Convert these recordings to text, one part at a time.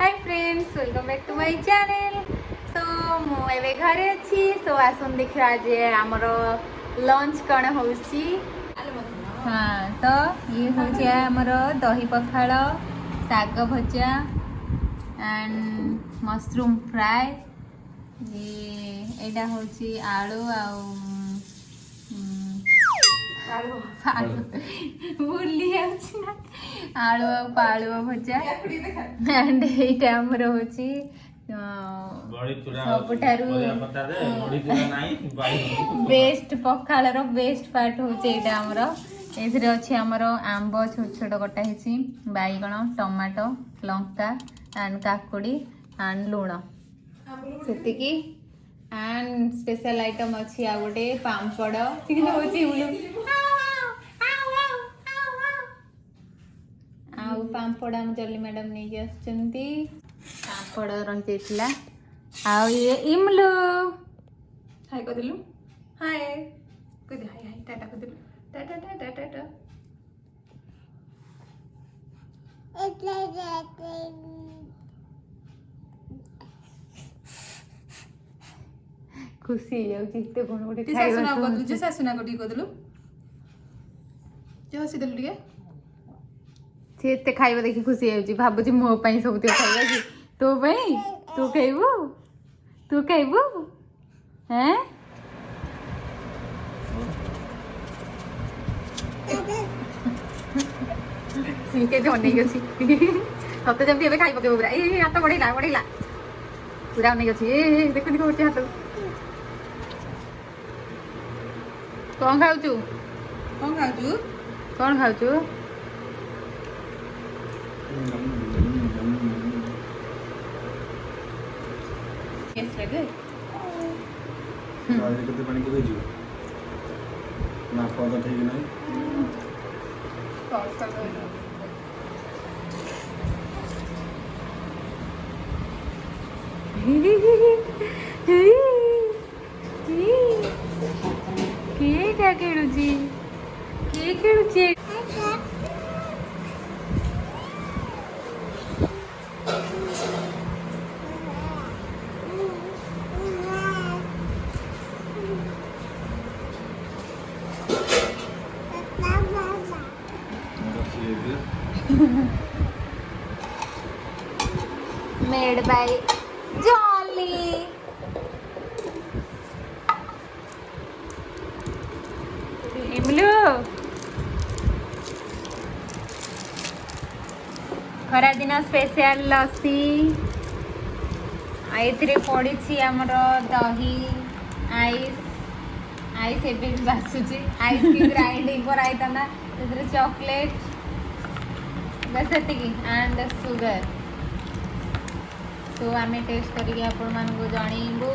Hi friends welcome back to my channel. So मु एबे घरे अछि। सो आसन देखियो आज हमर लंच कण होउची। हां तो ये होउची हमर दही पखाळ, साग भजा एंड मशरूम फ्राई। ये एडा होउची आलू भूली जाऊँ ना आलू पालू भजा एंड एटा हमर होची सबठारु बेस्ट पखाळर बेस्ट पार्ट होची एटा हमर एथरे अछि हमर आंब छोट छोट कटा हेची बाईगण टमाटो लंका एंड काकुडी एंड लूण सेतिकी एंड स्पेशल आइटम अछि आ गोटे पांपड़ ठीक होची उलु आउ पांपड़ हम जल्दी मैडम नहीं के आछंती पांपड़ रही जाइतला आउ ये इमलु हाय को दिलु हाय को दे हाय हाय टाटा को दिलु टाटा टाटा टाटा खुशी जाउची ते कोन गोटे खाइ सासुना को दिलु जे सासुना को टी को दिलु जे हसी दिलु टिके से एते खाइबा देखि खुशी जाउची भाबुची मो पई सब ते खाइबा कि तो पई तू खाइबू हैं सीके जो नहीं गसी सते जब एबे खाइ पके पूरा ए हाथ बढ़िला पूरा नहीं गसी ए देखो देखो उठी हाथ कौन खाउचू कैसे लगे आज कते पानी को देजू ना पदा ठीक नहीं कॉल कर दो क्या खेलुची के खेलुची made by Jolly इमलू खरा दिन स्पेशल लस्सी आइथरे पड़ी आमर दही आइस आइस एबे भी बासुची आइस की ग्राइंडिंग कराइतना चॉकलेट बस एतिकी एंड सुगर तो आमे टेस्ट करिके आपण मानको जणीबू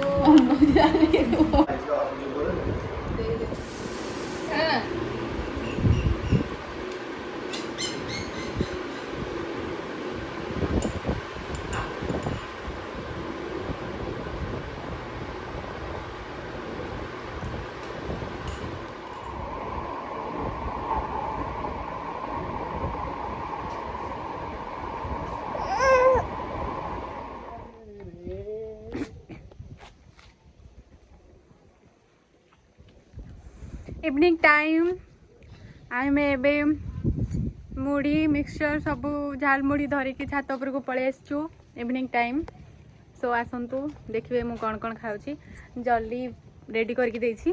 इवनिंग टाइम आम एबे मुड़ी मिक्सचर सब झाल मुड़ी धरिकी छात उपर को पलि आसचु इवनिंग टाइम। सो आसतु देखिए मु कौन कौन खाऊची जल्दी रेडी करके देछि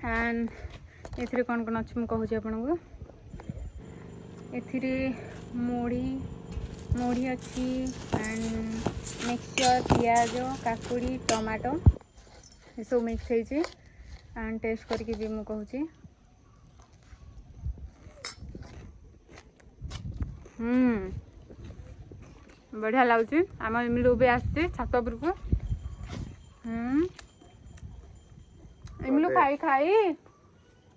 एंड एथिरे कौन कौन अच्छी मुझे आपन को एथिरे मुड़ी अच्छी एंड मिक्सचर पियाज काकुड़ी टमाटो ये सब मिक्स होइछि एंड टेस्ट करके भी मु कहूची बढ़िया लगुच आम इमलू भी आसছে छात उपर को इमलू खाई खाई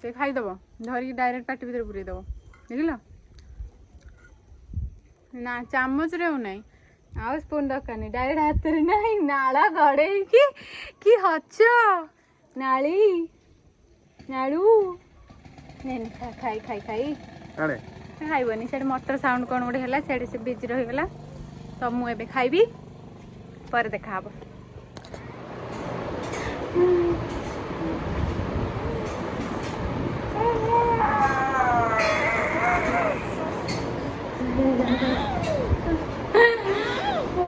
से खाईदेव धरिकी डायरेक्ट पाटी भीतर पूरे देव देखल ना चामच रे नहीं आउ स्पून दरकार नहीं डायरेक्ट हाथ में नहीं नाला गड़े कि हच नाली नाड़ू नहीं खाई खाई खाई खाइबनी से मटर साउंड कौन गोटे है से बिजी रहीगला तो मुझे खाइबी पर देखा हब।